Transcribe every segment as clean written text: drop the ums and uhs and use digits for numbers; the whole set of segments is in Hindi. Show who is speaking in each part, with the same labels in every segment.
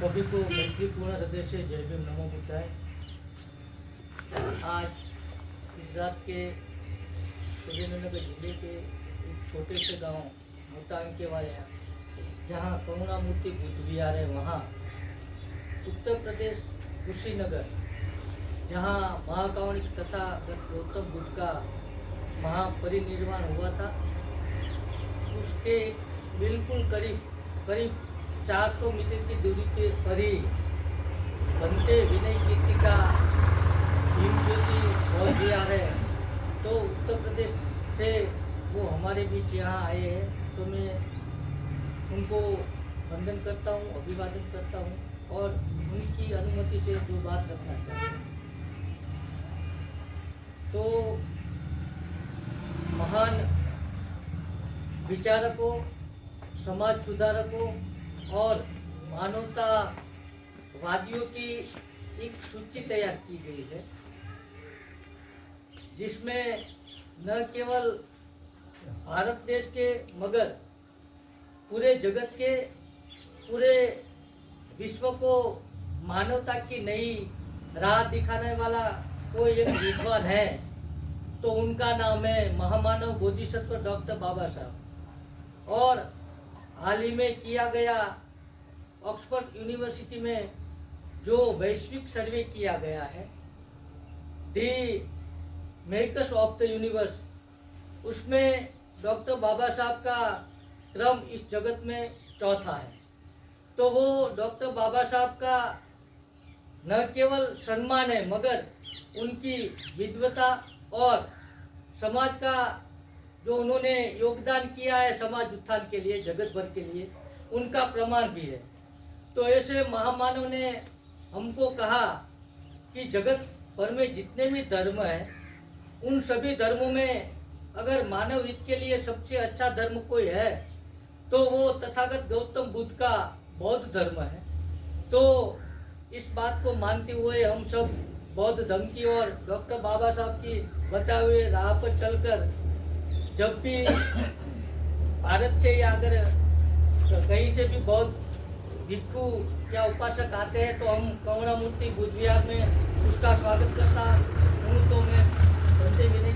Speaker 1: सभी को मैत्रीपूर्ण हृदय से जय भीम नमो बुद्धाय। आज गुजरात के सुरेंद्रनगर जिले के एक छोटे से गांव मोटांग के वाले जहां करुणामूर्ति बुद्ध विहार है, वहां उत्तर प्रदेश कुशीनगर जहां महाकावणिक तथा गौतम बुद्ध का महापरिनिर्वाण हुआ था, उसके बिल्कुल करीब 400 मीटर की दूरी पर ही बनते विनय कीर्ति का भीम ज्योति बौद्ध विहार है। तो उत्तर प्रदेश से वो हमारे बीच यहाँ आए हैं, तो मैं उनको वंदन करता हूँ, अभिवादन करता हूँ और उनकी अनुमति से दो बात रखना चाहता हूँ। तो महान विचारकों, समाज सुधारकों और मानवतावादियों की एक सूची तैयार की गई है, जिसमें न केवल भारत देश के मगर पूरे जगत के, पूरे विश्व को मानवता की नई राह दिखाने वाला कोई एक विद्वान है, तो उनका नाम है महामानव बोधिसत्व डॉक्टर बाबा साहब। और हाल ही में किया गया ऑक्सफोर्ड यूनिवर्सिटी में जो वैश्विक सर्वे किया गया है, दी मेकर्स ऑफ द यूनिवर्स, उसमें डॉक्टर बाबा साहब का क्रम इस जगत में चौथा है। तो वो डॉक्टर बाबा साहब का न केवल सम्मान है, मगर उनकी विद्वता और समाज का जो उन्होंने योगदान किया है समाज उत्थान के लिए, जगत भर के लिए, उनका प्रमाण भी है। तो ऐसे महामानव ने हमको कहा कि जगत भर में जितने भी धर्म हैं, उन सभी धर्मों में अगर मानव हित के लिए सबसे अच्छा धर्म कोई है, तो वो तथागत गौतम बुद्ध का बौद्ध धर्म है। तो इस बात को मानते हुए हम सब बौद्ध धर्म की और डॉक्टर बाबा साहब की बताए हुए राह पर चलकर जब भी भारत से या अगर कहीं से भी बौद्ध भिक्षु या उपासक आते हैं, तो हम करुणामूर्ति बुद्ध विहार में उसका स्वागत करता हूँ। तो मैं बनते विनय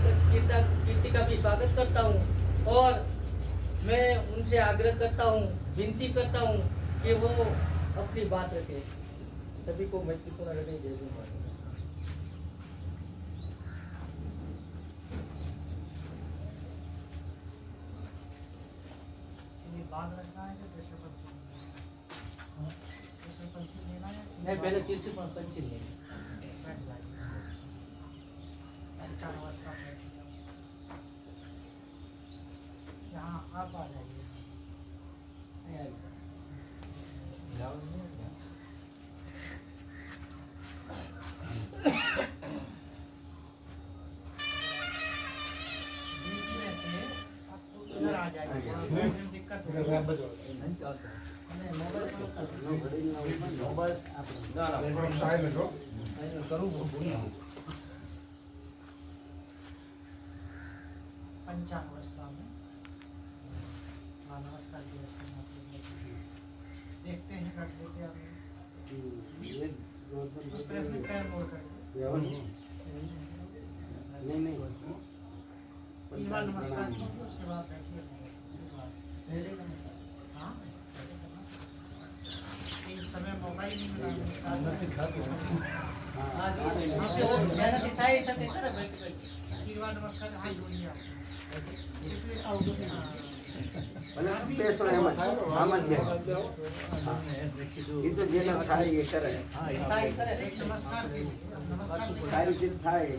Speaker 1: कीर्ति का भी स्वागत करता हूँ और मैं उनसे आग्रह करता हूँ, विनती करता हूँ कि वो अपनी बात रखें। सभी को मैत्रीपूर्ण हृदय जय भीम। नहीं, पहले तीसरी पंची लेंगे।
Speaker 2: यहाँ आप आ जाइए। बीच में से आपको इधर आ जाइए, दिक्कत पंचांगवस्था में नमस्कार देखते हैं, कर देते उस तरह से पैर मोड़ करके
Speaker 3: नहीं
Speaker 2: नमस्कार कीजिए, उसके बाद बैठिए। हाँ, इस समय मोबाइल नहीं मिला, नमस्कार हाँ जोड़िए आप
Speaker 3: पैसो है मामन के ये तो जेल में खाए ये करे
Speaker 2: नमस्कार नमस्कार
Speaker 3: सारी चीज खाए ये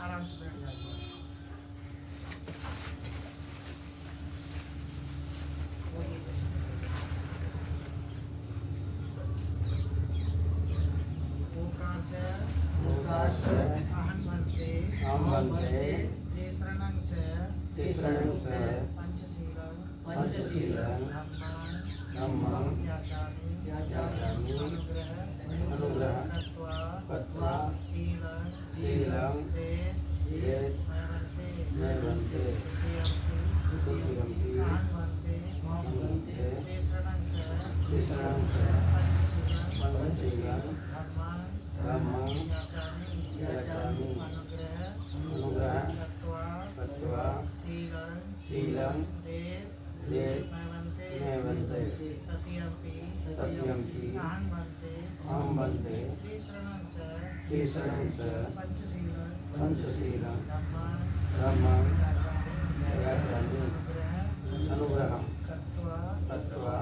Speaker 2: आराम से बैठ जाइए। अहं भन्ते
Speaker 3: हम बनते
Speaker 2: ये शरणं से
Speaker 3: तिसरणं स
Speaker 2: पंचशीलं
Speaker 3: पंचशीलं धम्मं
Speaker 2: याचामि
Speaker 3: याचामि अनुग्रह कृत्वा
Speaker 2: शीलं
Speaker 3: शीलं वेद नैवन्ते द्वितीयम्पि तिसरणं स पंचशीलं धम्मं याचामि अनुग्रह कृत्वा शीलं वेद नैवन्ते तत्यम्पि अहं वन्दे तिसरणं स पंचशीलं धम्मं याचामि अनुग्रहं कृत्वा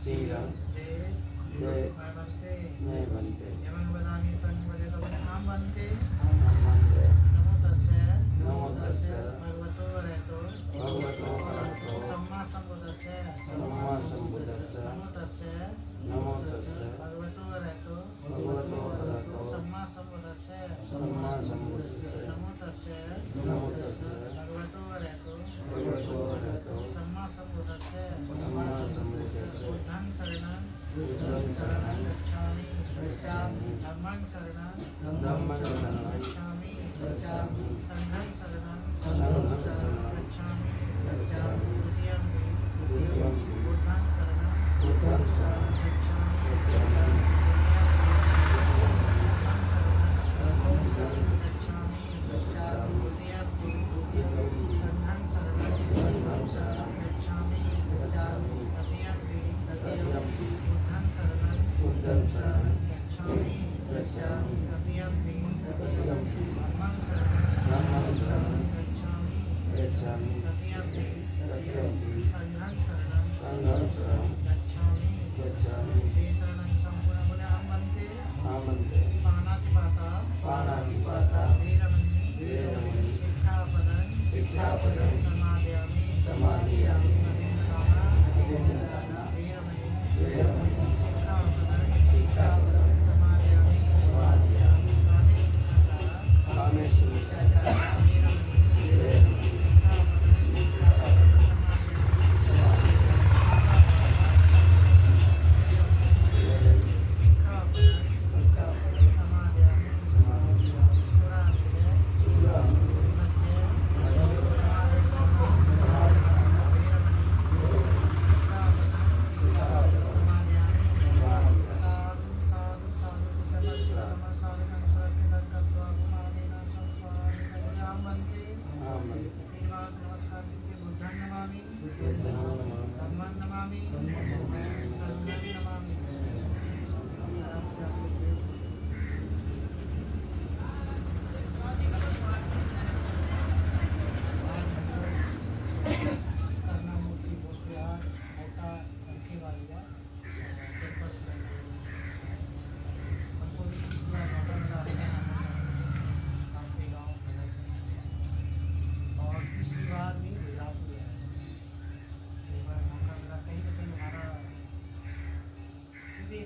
Speaker 3: शीलं वेद नैवन्ते अहं वन्दे नमो तस्से भगवतो अरहतो सम्मा सम्बुद्धस्स नमो तस्से भगवतो अरहतो सम्मा सम्बुद्धस्स नमो तस्से भगवतो अरहतो सम्मा सम्बुद्धस्स बुद्धं शरणं गच्छामि धम्मं शरणं गच्छामि संघं शरणं गच्छामि द्वितीयम्पि बुद्धं शरणं गच्छामि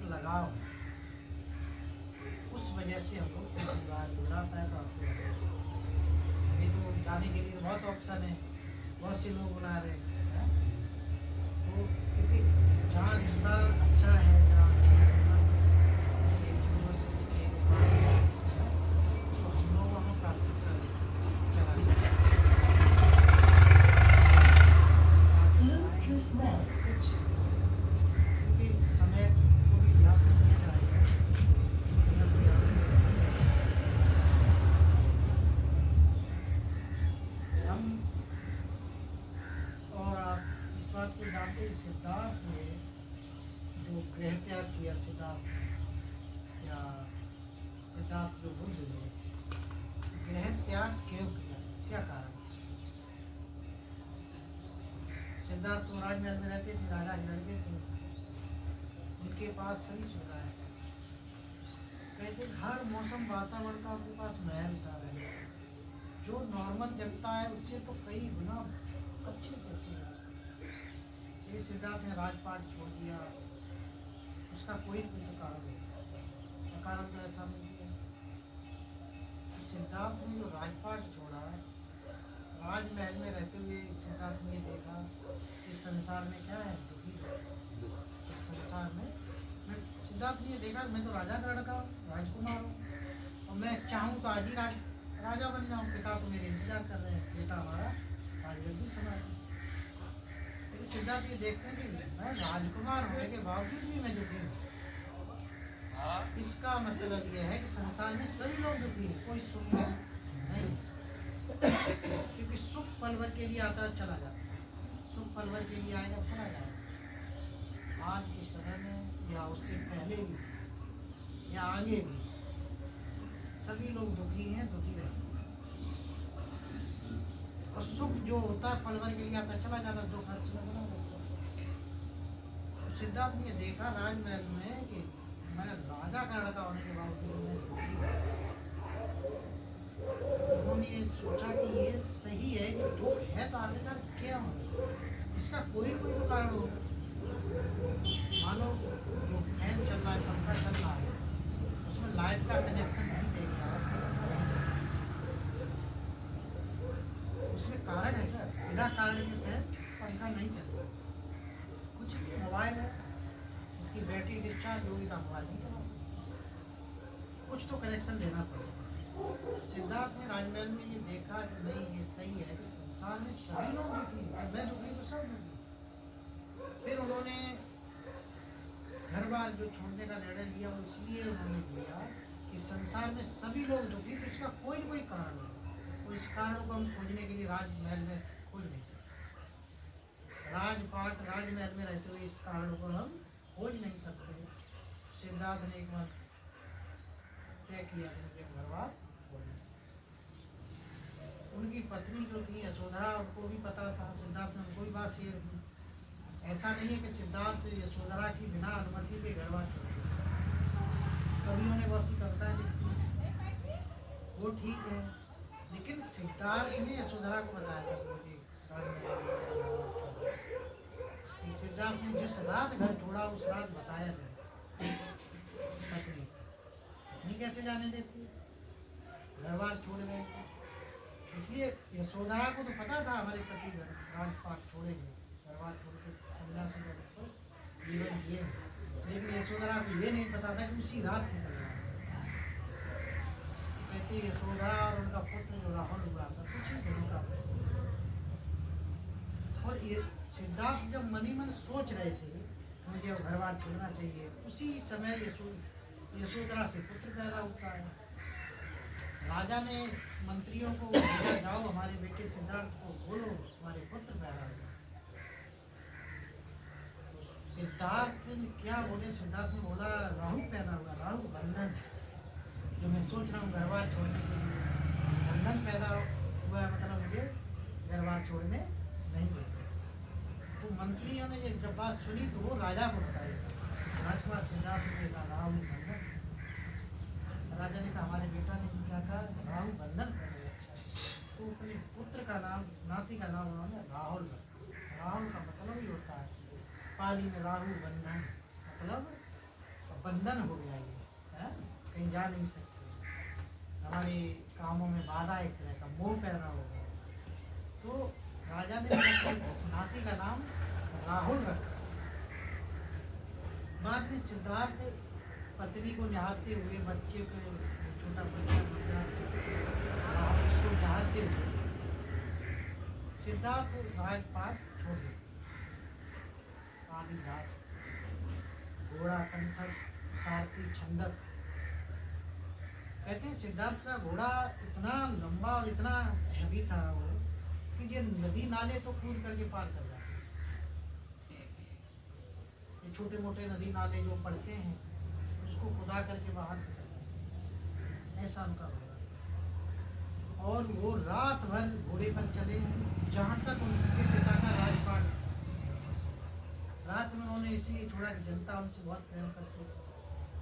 Speaker 3: लगाव उस वजह से हम लोग तीसरी बार बुलाता है तो आपको अभी तो गाने के लिए बहुत ऑप्शन है, बहुत से लोग बुला रहे हैं तो क्योंकि जहाँ रिश्ता अच्छा है, जहाँ अच्छी संबंध एक दूसरे से सीखे तो हम लोग वहाँ प्राथमिकता चलाते हैं। क्योंकि समय को भी ध्यान रखना चाहिए। हम और आप इस बात को जानते हैं, सिद्धार्थ ने जो गृह त्याग किया, सिद्धार्थ जो बुद्ध ने गृह त्याग क्यों किया, क्या कारण? सिद्धार्थ तो राजमहल में रहते थे, राजा के लड़के थे, उनके पास सभी सुविधा है, कहते हर मौसम वातावरण का उनके पास महल था रहे, जो नॉर्मल जनता है उससे तो कई गुना अच्छे से अच्छी व्यवस्था। ये सिद्धार्थ ने राजपाट छोड़ दिया, उसका कोई तो कारण नहीं, कारण तो ऐसा नहीं है। तो सिद्धार्थ ने जो राजपाट छोड़ा, राजमहल में रहते हुए सिद्धार्थ ने देखा कि संसार में क्या है, दुखी है। इस संसार में मैं सिद्धार्थ ने देखा मैं तो राजा का लड़का हूँ, राजकुमार हूँ, और मैं चाहूँ तो आज ही राजा बन जाऊँ। पिता तो मेरे इंतजार कर रहे हैं, बेटा हमारा राजगद्दी संभाले। लेकिन सिद्धार्थ ये देखते हैं कि मैं राजकुमार होने के बावजूद भी मैं दुखी हूँ। इसका मतलब यह है कि संसार में सभी लोग दुखी हैं, कोई सुख में नहीं। क्योंकि सुख पल भर के लिए आता है, चला जाता है। सुख पल भर के लिए आएगा, चला जाएगा। आज के समय में या उससे पहले भी या आगे भी सभी लोग दुखी हैं, दुखी रहेंगे। और सुख जो होता है पल भर के लिए आता है, चला जाता है, दुख हर समय बना रहता है। सिद्धार्थ ने देखा राजमहल में कि मैं राजा का लड़का होने के बावजूद मैं दुखी हूँ। उन्होंने ये सोचा कि ये सही है कि दुख है तो आखिरकार क्यों है, इसका कोई तो कारण होगा। मानो जो फैन चल रहा है, पंखा चल रहा है, उसमें लाइट का कनेक्शन नहीं दे रहा है, उसमें कारण है क्या? बिना कारण के फैन पंखा नहीं चल रहा। कुछ मोबाइल है, इसकी बैटरी डिस्चार्ज होगी तो मोबाइल नहीं चला सकते, कुछ तो कनेक्शन देना पड़ेगा। सिद्धार्थ ने राजमहल में ये देखा कि नहीं, ये सही है कि संसार में सभी लोग दुखी हैं, मैं दुखी तो सब दुखी। फिर उन्होंने घर बार जो छोड़ने का निर्णय लिया वो इसलिए उन्होंने लिया कि संसार में सभी लोग दुखी, तो इसका कोई न कोई कारण है। तो इस कारण को हम खोजने के लिए राजमहल में खोज नहीं सकते, राजपाट राजमहल में रहते हुए इस कारण को हम खोज नहीं सकते। सिद्धार्थ ने एक बार तय किया कि मुझे घर बार छोड़ना। उनकी पत्नी जो थी यशोधरा, उनको भी पता था, सिद्धार्थ ने उनको भी बात शेयर की। ऐसा नहीं है कि सिद्धार्थ यशोधरा की बिना अनुमति के घर बार छोड़ दिया। कवियों ने बहुत सी कविताएं लिखी, वो ठीक है, लेकिन सिद्धार्थ ने यशोधरा को बताया था कि मुझे सिद्धार्थ ने जिस रात घर छोड़ा उस रात बताया नहीं। पत्नी कैसे जाने देती, घर बार छोड़ गए। इसलिए यशोधरा को तो पता था हमारे पति घर राजपाट छोड़ेंगे, घर बार छोड़ के सन्यासी का जीवन जिए, लेकिन यशोधरा को ये नहीं पता था कि उसी रात निकल रहा है। कहती यशोधरा और उनका पुत्र जो राहुल हुआ था कुछ ही दिनों का। और ये सिद्धार्थ जब मनी मन सोच रहे थे कि मुझे घर बार छोड़ना चाहिए, उसी समय यशोधरा से पुत्र पैदा होता है। राजा ने मंत्रियों को भेजा, जाओ हमारे बेटे सिद्धार्थ को बोलो हमारे पुत्र पैदा हुआ। सिद्धार्थ क्या बोले, सिद्धार्थ ने बोला राहु पैदा हुआ, राहु बंधन, जो मैं सोच रहा हूँ घर बार छोड़ने के लिए, बंधन पैदा हुआ, मतलब मुझे घर बार छोड़ने नहीं देते। तो मंत्रियों ने जब बात सुनी तो वो राजा को बताई, राजकुमार सिद्धार्थ ने कहा राहु बंधन। राजा ने कहा हमारे बेटा ने क्या कहा, राहु बंधन पैदा हुआ। तो अपने पुत्र का नाम, नाती का नाम उन्होंने राहुल रखा। राहुल का मतलब ही होता है पाली में राहु बंधन, मतलब बंधन हो गया ये है, कहीं जा नहीं सकते, हमारे कामों में बाधा, एक तरह का मोह पैदा हो गया। तो राजा ने नाती का नाम राहुल रखा। बाद में सिद्धार्थ पत्नी को निहारते हुए, बच्चे को, छोटा बच्चा उसको निहारते हुए सिद्धार्थ राजपाट छोड़ दिया। आधी रात घोड़ा, कंठक, सारथी, छंदक, कहते हैं सिद्धार्थ का घोड़ा इतना लंबा और इतना हैवी था वो कि ये नदी नाले तो कूद करके पार कर जाते। ये छोटे मोटे नदी नाले जो पड़ते हैं उसको खुदा करके बाहर निकल जाते, ऐसा उनका घोड़ा। और वो रात भर घोड़े पर चले, जहाँ तक उनके पिता का राजपाट। रात में उन्होंने इसलिए छोड़ा कि जनता उनसे बहुत प्रेम करती,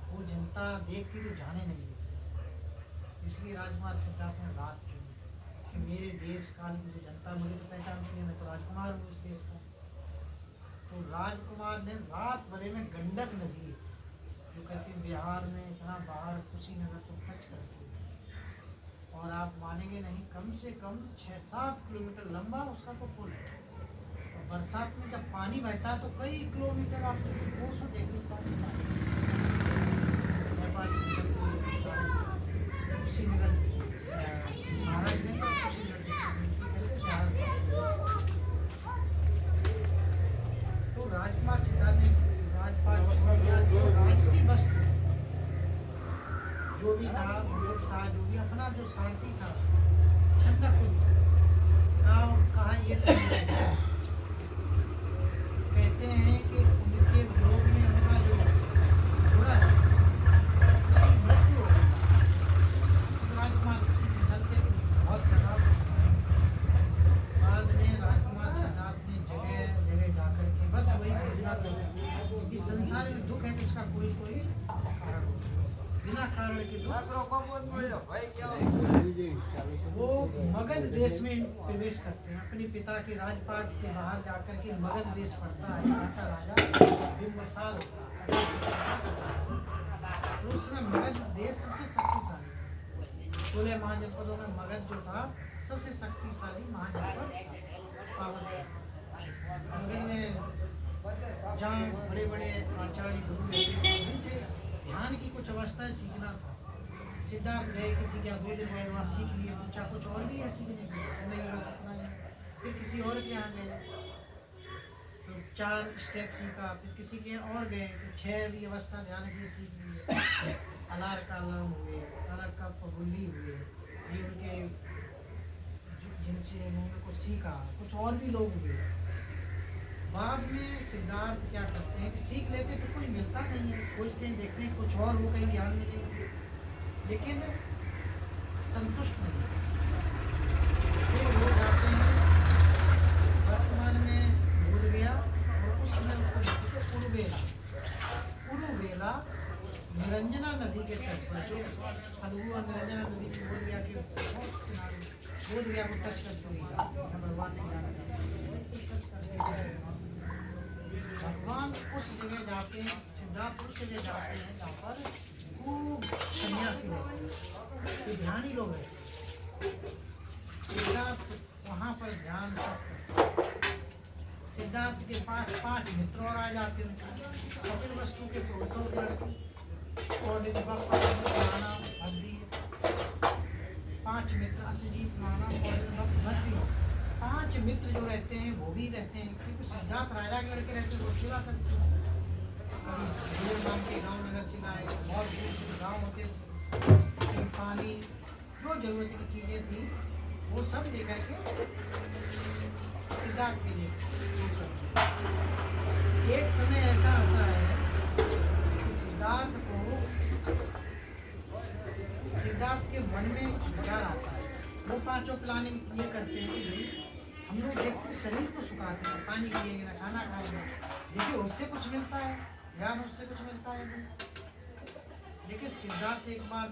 Speaker 3: वो जनता देखती तो जाने नहीं देती, इसलिए राजकुमार सिद्धार्थ ने रात चुनी कि मेरे देश काल की जो जनता मुझे तो पहचानती है, मैं तो राजकुमार हूँ इस देश का। तो राजकुमार ने रात भरे में गंडक नदी, जो कहते हैं बिहार में इतना बाढ़, कुशीनगर को टच करती है, और आप मानेंगे नहीं, कम से कम 6-7 किलोमीटर लंबा उसका तो पुल है। और बरसात में जब पानी बहता है तो कई किलोमीटर आप वो सो देख लो पानी। नेपाल से कुशीनगर महाराजगंज और कुशीनगर तो राजकुमार सिद्धार्थ ने राजपाट जो राजसी वस्तु जो भी था, भोग था, जो भी अपना जो शांति था, ठंडक कहा ये कहते हैं कि उनके वियोग में उनका जो बुरा है उसकी मृत्यु हो गई। राजकुमार उसी से चलते बहुत खराब। बाद में राजकुमार सिद्धार्थ ने जगह जगह जाकर के बस वही घोषणा की, इस संसार में दुख है तो उसका कोई कारण हो, बिना कारण के दुख। वो मगध देश में प्रवेश करते हैं, अपने पिता के राजपाट के बाहर जाकर के मगध देश पड़ता है, यहाँ का राजा बिम्बिसार होता है। तो उस समय मगध देश सबसे शक्तिशाली, 16 महाजनपदों में मगध जो था सबसे शक्तिशाली महाजनपद पावर। मगध में जहाँ बड़े बड़े आचार्य गुरु रहते थे, उनसे ध्यान की कुछ अवस्थाएं सीखना था। सिद्धार्थ गए, किसी के यहाँ 2 दिन गए, वहाँ सीख लिए, पूछा कुछ और भी है सीखने के लिए, नहीं बस इतना ही। फिर किसी और के यहाँ गए तो 4 स्टेप सीखा, फिर किसी के यहाँ और गए तो 6 भी अवस्था ध्यान की सीख लिए। अलार का अलम हुए, अलग का पगुल्ली हुए, ये उनके जिनसे उनको सीखा। कुछ और भी लोग हुए। बाद में सिद्धार्थ क्या करते हैं कि सीख लेते तो कुछ मिलता नहीं है, खोजते हैं, देखते हैं कुछ और वो कहीं ज्ञान मिले, लेकिन संतुष्ट नहीं। फिर वो जाते हैं वर्तमान में बोध गया, और उस समय उसको उरुवेला निरंजना नदी के तट पर, जो फल्गु और निरंजना नदी की बोध गया के बहुत किनारे, बोध गया को टच करते हुए भगवान ने जाना। भगवान उस जगह जाते हैं, सिद्धार्थ उस जगह जाते हैं जहाँ पर खूब सन्यासी रहते हैं, तो ध्यानी लोग हैं। सिद्धार्थ वहाँ पर ध्यान करते हैं। सिद्धार्थ के पास 5 मित्र और आ जाते हैं, कपिल वस्तु के पुरोहितों के लड़के और नाना भद्दी, 5 मित्र असिजीत नाना और भद्दी, 5 मित्र जो रहते हैं वो भी रहते हैं, क्योंकि सिद्धार्थ राजा के लड़के रहते हैं, वो सेवा करते हैं। कभी नाम के गांव नगर से लाए, बहुत दूर गांव होते, कहीं पानी, जो जरूरत की चीजें थी वो सब लेकर के सिद्धार्थ के लिए। एक समय ऐसा आता है कि सिद्धार्थ के मन में विचार आता है। वो 5 प्लानिंग ये करते हैं कि भाई हम लोग देखते शरीर को सुखाते हैं, पानी पिएंगे ना, खाना खाएंगे, देखिए उससे कुछ मिलता है, ज्ञान उससे कुछ मिलता है नहीं। देखिए सिद्धार्थ एक बार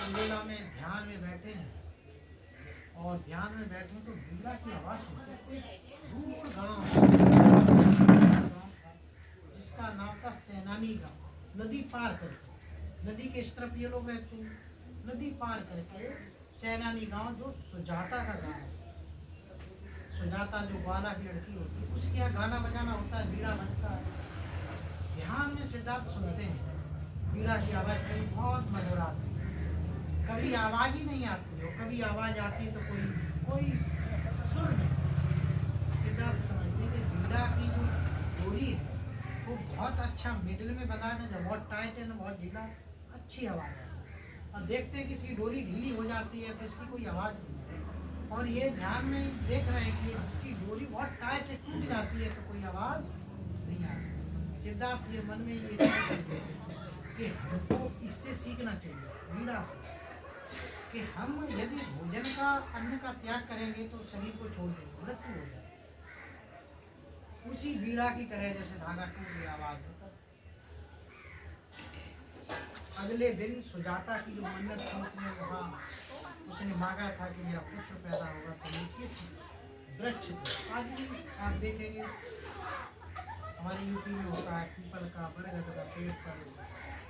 Speaker 3: लीला में ध्यान में बैठे हैं, और ध्यान में बैठे तो लीला की आवाज़ सुनते, दूर गांव जिसका नाम था सेनानी गांव, नदी पार करके, नदी के इस तरफ ये लोग रहते हैं, नदी पार करके सेनानी गांव जो सुजाता का गांव है, सुजाता जो ग्वाला की लड़की होती है, उसके यहाँ गाना बजाना होता है, बीड़ा बजता है। ध्यान में सिद्धार्थ सुनते हैं, बीड़ा की आवाज़ कभी बहुत मधुर आती है, कभी आवाज़ ही नहीं आती है, कभी आवाज़ आती है तो कोई सुर नहीं। सिद्धार्थ समझते कि बीड़ा की जो डोरी है वो बहुत अच्छा मिडिल में बना है, जब बहुत टाइट है ना बहुत ढीला, अच्छी आवाज़ है। और देखते हैं कि इसकी डोरी ढीली हो जाती है तो इसकी कोई आवाज़ नहीं है, और ये ध्यान में देख रहे हैं कि इसकी डोरी बहुत टाइट है, टूट जाती है तो कोई आवाज़ नहीं आती। सिद्धार्थ ये मन में ये कि हमको इससे सीखना चाहिए बीड़ा से, कि हम यदि भोजन का अन्न का त्याग करेंगे तो शरीर को छोड़ देंगे, मृत्यु हो जाए। उसी बीड़ा की तरह जैसे धागा टूट गया, आवाज़ होता। अगले दिन सुजाता की जो मन्नत थी उसने मांगा था कि मेरा पुत्र पैदा होगा तो मैं किस वृक्ष पे, आज भी आप देखेंगे हमारे यूपी में होता है, पीपल का, बरगद का पेड़ पर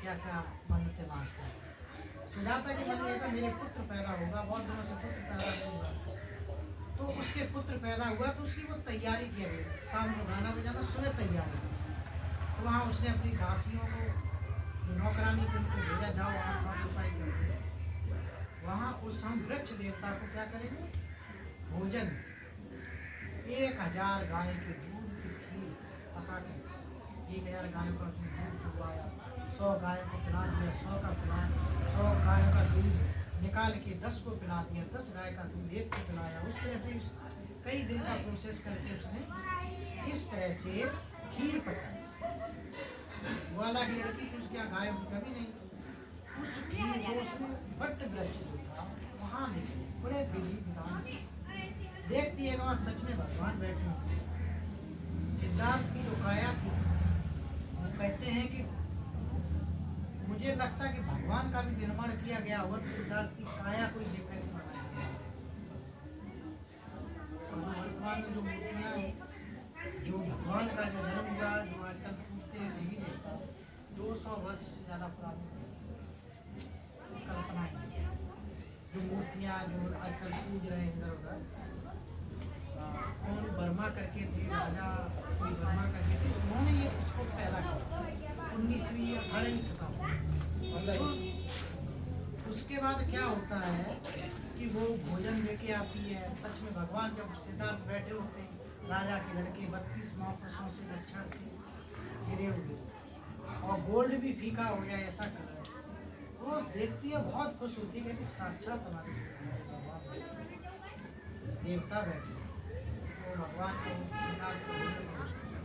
Speaker 3: क्या क्या मन्नतें मांगते हैं। सिद्धार्थ के मन में था मेरे पुत्र पैदा होगा, बहुत दिनों से पुत्र पैदा नहीं हुआ। तो उसके पुत्र पैदा हुआ तो उसकी वो तैयारी की अगले शाम को गाना बजाना, सुबह तैयारी। तो वहाँ उसने अपनी दासियों को जो नौकरानी थी उनको भेजा, जाओ वहाँ साफ सफाई करके वहाँ उस हम वृक्ष देवता को क्या करेंगे, भोजन 1000 गाय के दूध की खीर पका के 1000 गायों का दूध डुबवाया, 100 गायों को पिला दिया, 100 का पिलाया, 100 गायों का दूध निकाल के 10 को पिला दिया, 10 गाय का दूध 1 को पिलाया। उस तरह से कई दिन का प्रोसेस करके उसने इस तरह से खीर पकाई। ग्वाला की लड़की थी, उसके यहाँ गाय कभी नहीं, उस खीर को उसने बट वृक्ष जो था वहाँ निकली बड़े विधि विधान से। देखती है वहाँ सच में भगवान बैठे हैं। सिद्धार्थ की जो काया थी वो कहते हैं कि मुझे लगता है कि भगवान का भी निर्माण किया गया होगा तो सिद्धार्थ की काया कोई देख करके बनाया गया। और वर्तमान में जो मूर्तियाँ हैं, जो भगवान का जो जन्म हुआ, जो आजकल पूजते हैं देवी देवता, 200 वर्ष से ज़्यादा पुरानी कल्पना है। जो मूर्तियाँ जो आजकल पूज रहे हैं इधर उधर, कौन वर्मा करके थे, राजा कोई वर्मा करके थे, उन्होंने ये इसको पैदा किया 19वीं या 18वीं शताब्दी। तो उसके बाद क्या होता है कि वो भोजन लेके आती है। सच में भगवान जब सिद्धार्थ बैठे होते हैं, राजा के लड़के 32 महापुरुषों से दक्षिण से घिरे हुए और गोल्ड भी फीका हो जाए ऐसा कलर, वो देखती है बहुत खुश होती है कि साक्षात हमारे भगवान देवता बैठे। तो भगवान को सिद्धार्थ को भोजन परोसती है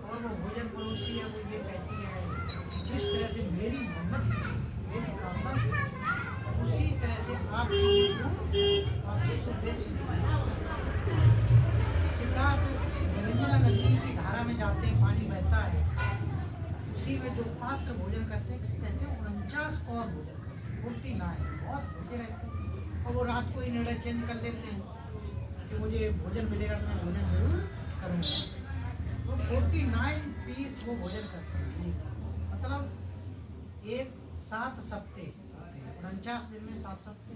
Speaker 3: और वो भोजन परोसती है। वो ये कहती है जिस तरह से मेरी मन्नत मेरी कामना उसी तरह से आप और जिस उद्देश्य सिद्धार्थ निरंजना नदी की धारा में जाते हैं, पानी बहता है, उसी में जो पात्र भोजन करते हैं, किसी कहते हैं 49 कौर भोजन करते हैं, 49 बहुत भूखे रहते हैं। और वो रात को ही निर्णय चेंज कर लेते हैं कि मुझे भोजन मिलेगा तो मैं भोजन जरूर करूँगा। तो 49 पीस वो भोजन करते हैं, मतलब 7 सप्ते 49 दिन में 7 सप्ते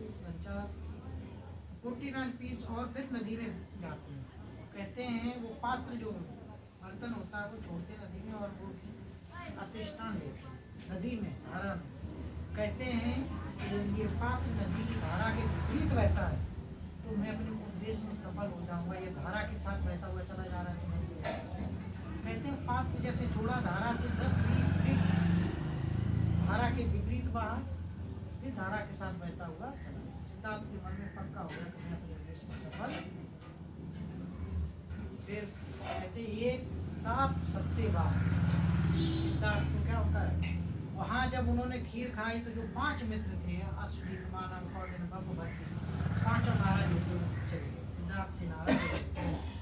Speaker 3: 49 पीस, और फिर नदी में जाते हैं। कहते हैं वो पात्र जो बर्तन होता है वो छोड़ते नदी में और वो अतिष्ठान लेते नदी में धारा में। कहते हैं कि ये पात्र नदी की धारा के विपरीत बहता है तो मैं अपने उद्देश्य में सफल हो जाऊंगा। ये धारा के साथ बहता हुआ चला जा रहा है। कहते हैं पात्र जैसे छोड़ा धारा से 10-20 फीट धारा के विपरीत बहा, फिर धारा के साथ बहता हुआ चला। सिद्धार्थ के मन में पक्का हो गया कि मैं अपने उद्देश्य में सफल। फिर कहते ये 7 सप्ते बाद सिद्धार्थ को क्या होता है, वहाँ जब उन्होंने खीर खाई तो जो 5 मित्र थे अश्विन मानव कौंडिन भगवती, 5 नाराज होते चले गए। सिद्धार्थ से नाराज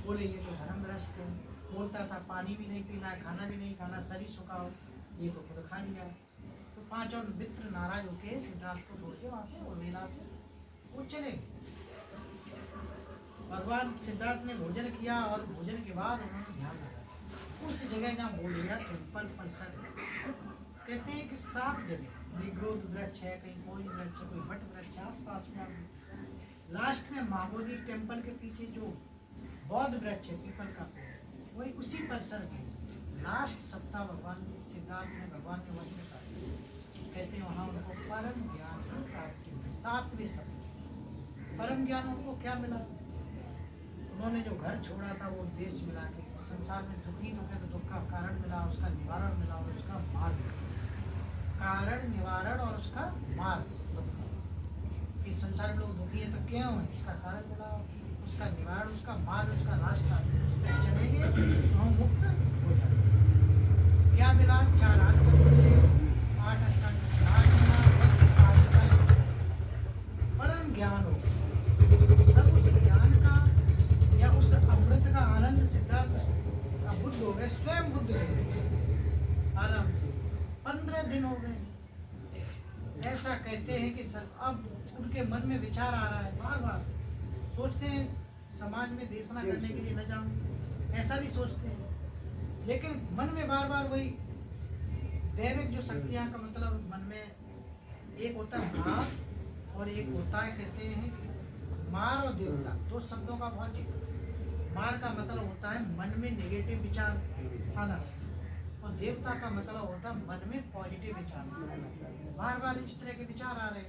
Speaker 3: बोले ये तो धर्म भ्रष्ट है, बोलता था पानी भी नहीं पीना, खाना भी नहीं खाना, शरीर सुखाओ, ये तो खुद खा लिया। तो 5 और मित्र नाराज होके सिद्धार्थ को छोड़ के वहाँ से और लीला से वो चले गए। भगवान सिद्धार्थ ने भोजन किया और भोजन के बाद उन्होंने ध्यान रखा उस जगह जहाँ बोलेगा टेम्पल परिसर। कहते हैं कि 7 जगह निग्रोध वृक्ष है, कहीं कोई वृक्ष है, कोई वट वृक्ष है आसपास में। लास्ट में महाबोधि टेम्पल के पीछे जो बौद्ध वृक्ष है पीपल का पेड़, वही उसी परिसर के लास्ट सप्ताह भगवान सिद्धार्थ ने भगवान के वचन बताए। कहते हैं वहाँ उनको परम ज्ञान की प्राप्ति हुई। 7वें सप्ताह परम ज्ञान उनको क्या मिला, उन्होंने जो घर छोड़ा था वो उद्देश्य मिला कि संसार में दुखी दुखे तो दुख का कारण मिला, उसका निवारण मिला और उसका मार्ग, कारण निवारण और उसका मार्ग। इस संसार में लोग दुखी है तो क्यों है, इसका कारण मिला, उसका निवारण, उसका मार्ग, उसका रास्ता, उस पर चलेंगे तो हम मुक्त हो जाएंगे। क्या मिला, 4 आसन मिले, 8 अष्टांग योग मिला, बस परम ज्ञान हो। तब उस ज्ञान का या उस अमृत का आनंद सिद्धार्थ बुद्ध हो गए, स्वयं बुद्ध हो गए आराम से। 15 दिन हो गए। ऐसा कहते हैं कि अब उनके मन में विचार आ रहा है, बार बार सोचते हैं समाज में देशना करने के लिए न जाऊं, ऐसा भी सोचते हैं, लेकिन मन में बार बार वही दैविक जो शक्तियां का मतलब मन में एक होता है मार और एक होता है कहते हैं मार और देवता, दो शब्दों का बहुत जिक्र। मार का मतलब होता है मन में नेगेटिव विचार आना, और देवता का मतलब होता है मन में पॉजिटिव विचार। बार बार इस तरह के विचार आ रहे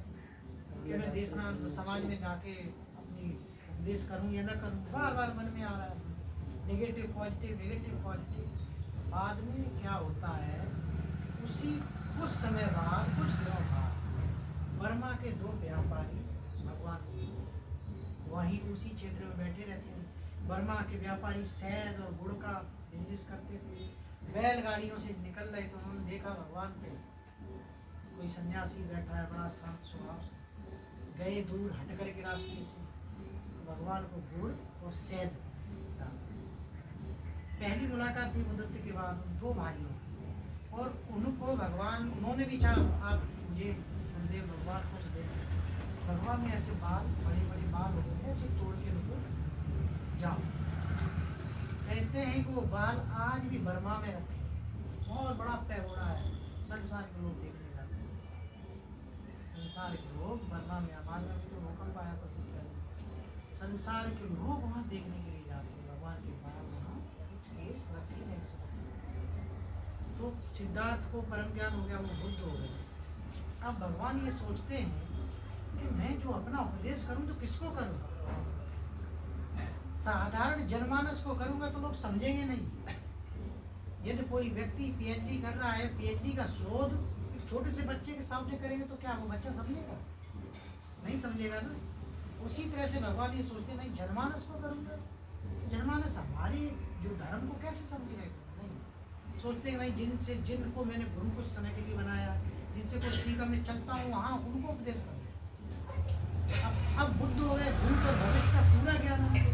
Speaker 3: कि मैं देश समाज में जाके अपनी उपदेश करूं या न करूं, बार बार मन में आ रहा है नेगेटिव पॉजिटिव नेगेटिव पॉजिटिव। बाद में क्या होता है, उसी कुछ समय बाद, कुछ दिनों बाद बर्मा के दो व्यापारी भगवान वहीं उसी क्षेत्र में बैठे रहते हैं। बर्मा के व्यापारी शहद और गुड़ का बिजनेस करते थे। बैलगाड़ियों से निकल रहे तो उन्होंने देखा भगवान को, कोई सन्यासी बैठा है बड़ा शांत स्वभाव से। गए दूर हट कर के रास्ते से, भगवान को गुड़ और शहद डाला। पहली मुलाकात थी बुद्ध के बाद उन दो भाइयों की, और उनको भगवान, उन्होंने भी चाहा आप मुझे गुरुदेव भगवान को दे। भगवान ने ऐसे बाल, बड़े बड़े बाल हो गए, ऐसे तोड़ के उनको जाओ। कहते हैं कि वो बाल आज भी बर्मा में रखे, बहुत बड़ा पैगोडा है, संसार के लोग देखने जाते हैं। संसार के लोग बर्मा में, हमारे में भी तो भूकंप आया कुछ दिन पहले, संसार के लोग वहाँ देखने के लिए जाते हैं भगवान के बाल वहाँ कुछ केस रखे नहीं सकते। तो सिद्धार्थ को परम ज्ञान हो गया, वो बुद्ध हो गए। अब भगवान ये सोचते हैं कि मैं जो अपना उपदेश करूं तो किसको करूं? साधारण जनमानस को करूंगा तो लोग समझेंगे नहीं। यदि कोई व्यक्ति पीएचडी कर रहा है, पीएचडी का शोध एक छोटे से बच्चे के सामने करेंगे तो क्या वो बच्चा समझेगा? नहीं समझेगा ना। उसी तरह से भगवान ये सोचते नहीं, जनमानस को करूंगा, जनमानस हमारी जो धर्म को कैसे समझेगा? नहीं सोचते नहीं, जिनसे जिनको मैंने गुरु कुछ समय के लिए बनाया, जिनसे कुछ सीखा मैं चलता हूँ वहाँ उनको उपदेश करूँ। अब बुद्ध हो गए, भूत और भविष्य का पूरा ज्ञान उनको,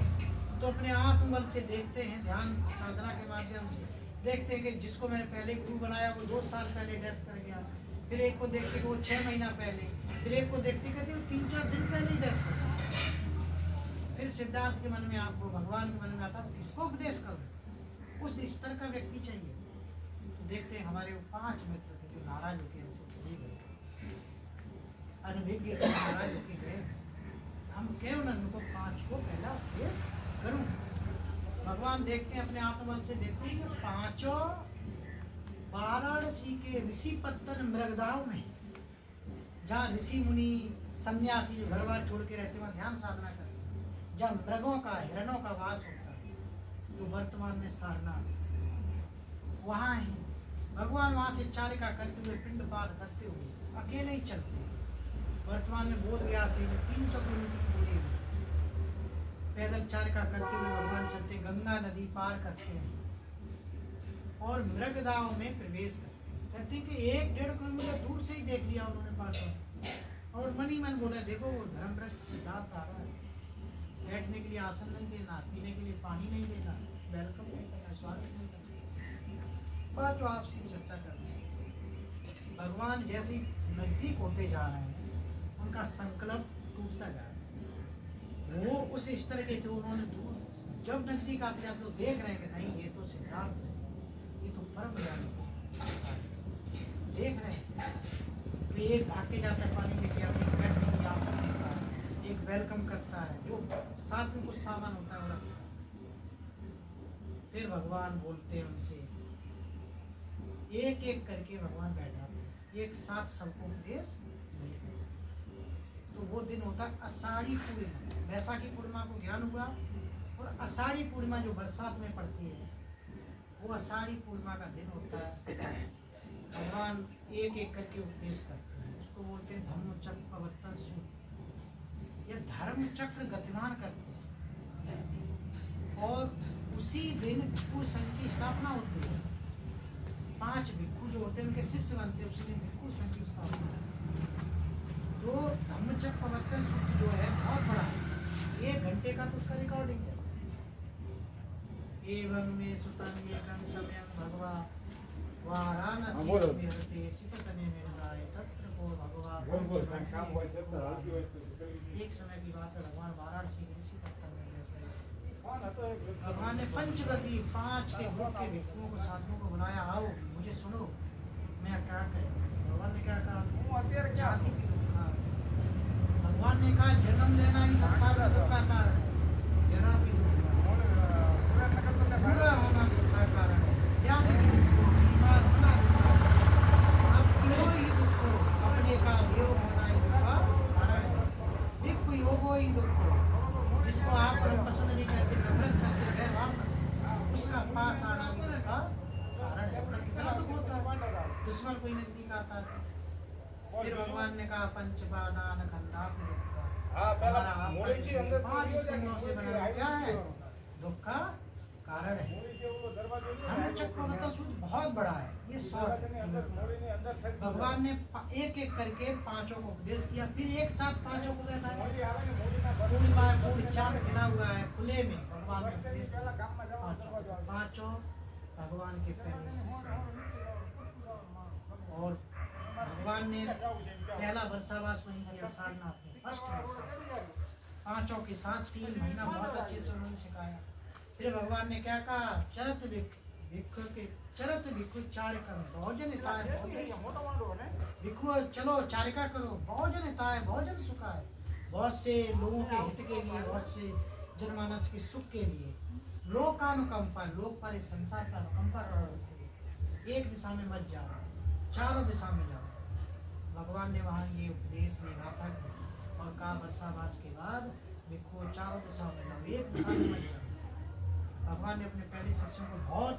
Speaker 3: तो अपने आत्मबल से देखते हैं, ध्यान साधना के माध्यम से देखते हैं कि जिसको मैंने पहले गुरु बनाया वो 2 साल पहले डेथ कर गया, फिर एक को देखते कि वो 6 महीना पहले, फिर एक को देखते कहते वो 3-4 दिन पहले ही डेथ कर गया। फिर सिद्धार्थ के मन में, आपको भगवान के मन में आता किसको उपदेश करूँ? उस स्तर का व्यक्ति चाहिए। तो देखते हैं हमारे वो 5 मित्र थे जो नाराज होकर हमसे चले गए, अनभिज्ञ नाराज होकर गए। हम क्यों न उनको 5 को पहला उपदेश करूं? भगवान देखते हैं अपने आत्मबल से, देखते हैं 5 वाराणसी के ऋषि पत्तन मृगदाओं में, जहाँ ऋषि मुनि सन्यासी जो घर बार छोड़ के रहते वहाँ ध्यान साधना करते हैं, जहाँ मृगों का, हिरणों का वास होता है, जो वर्तमान में सारनाथ वहाँ है। भगवान वहाँ से चारिका करते हुए, पिंडपात करते हुए अकेले ही चलते हैं। वर्तमान में बोध गया से 300 किलोमीटर की दूरी है, पैदल चारिका करते हुए भगवान चलते, गंगा नदी पार करते हैं और मृगदाओं में प्रवेश करते हैं। कहते हैं कि 1-1.5 किलोमीटर दूर से ही देख लिया उन्होंने पास, और मन ही मन बोले देखो वो धर्मभ्रष्ट सिद्धार्थ आ रहा है, बैठने के लिए आसन नहीं देना, पीने के लिए पानी नहीं देना, वेलकम नहीं करना, स्वागत नहीं करना। बात जो आपसे भी चर्चा करते हैं, भगवान जैसे ही नजदीक होते जा रहे हैं उनका संकल्प टूटता जा रहा है। वो उस स्तर के थे, उन्होंने दूर जब नजदीक आते जाते तो देख रहे हैं कि नहीं ये तो सिद्धार्थ है, ये तो परम ज्ञानी देख रहे हैं। तो एक भाग के जाता है पानी लेके, अपने बैठने की आसन देता है, एक वेलकम करता है, जो साथ में कुछ सामान होता है। फिर भगवान बोलते हैं उनसे, एक एक करके भगवान बैठाते हैं, एक साथ सबको उपदेश नहीं करते। तो वो दिन होता है आषाढ़ी पूर्णिमा। वैशाखी पूर्णिमा को ज्ञान हुआ, और आषाढ़ी पूर्णिमा जो बरसात में पड़ती है वो आषाढ़ी पूर्णिमा का दिन होता है। भगवान एक एक करके उपदेश करते हैं, उसको बोलते हैं धम्म चक्र प्रवर्तन सूत्र। यह धर्म चक्र गतिमान करते हैं, और उसी दिन भिक्षु संघ की स्थापना होती है। 5 भिक्षु जो होते हैं उनके शिष्य बनते हैं, उसी दिन भिक्षु संघ की स्थापना है। तो धम्मचक्र प्रवर्तन सूत्र जो है बहुत बड़ा है, 1 घंटे का तो उसका रिकॉर्डिंग है। एवं में सुतन एकं समयं भगवा वाराणसी विहरते सिपतने मेरुदाय तत्र को भगवा। एक समय की बात है, भगवान वाराणसी के सिपतन में रहते। भगवान ने पंचगति 5 के ग्रुप के भिक्षुओं को, साधुओं को बुलाया, आओ मुझे सुनो, मैं क्या करूँ। भगवान ने क्या कहा? जाति की दुख का। भगवान ने कहा जन्म लेना ही संसार का दुख का कारण है, जरा भी दुख का, पूरा होना दुख का कारण है, व्याधि की दुख को, बीमार होना दुख का कारण है, अब क्यों ही दुख को, अपने का वियोग होना ही दुख का कारण है, विप्प योगो ही दुख को, जिसको आप पसंद नहीं करते, नफरत करते, व्यवहार करते, उसका पास आना भी दुख का कारण है। अपना कितना दुख होता है, दुश्मन कोई नजदीक आता है। फिर भगवान ने कहा पंचपादान खंडा हमारा पांच सिंहों से बना क्या है? दुख का कारण है। धर्मचक्र सूत्र बहुत बड़ा है, ये 100 भगवान ने एक एक करके पांचों को उपदेश किया, फिर एक साथ पांचों को बैठाया। पूर्णिमा पूर्ण चांद खिला हुआ है, खुले में भगवान ने उपदेश किया। पांचों भगवान के पहले शिष्य हैं। और भगवान ने पहला वर्षावास वहीं किया सारनाथ में, फर्स्ट वर्षा, पांचों के साथ 3 महीना बहुत अच्छे से उन्होंने सिखाया। फिर भगवान ने क्या कहा? चरत भिक्षु के चरत भिक्षु चारिका भोजन हिताय भिक्षु चलो चारिका करो, भोजन हिताय भोजन सुखाय, बहुत से लोगों के हित के लिए, बहुत से जनमानस के सुख के लिए, लोकानुकंपा, लोक पर इस संसार का अनुकंपा करो, एक दिशा में मत जाओ, चारों दिशा में जाओ। भगवान ने वहाँ ये उपदेश निगाथा की और कहा वर्षावास के बाद देखो चारों दिशाओं में जाओ, एक दिशा में मत जाओ। भगवान ने अपने पहले शिष्यों को बहुत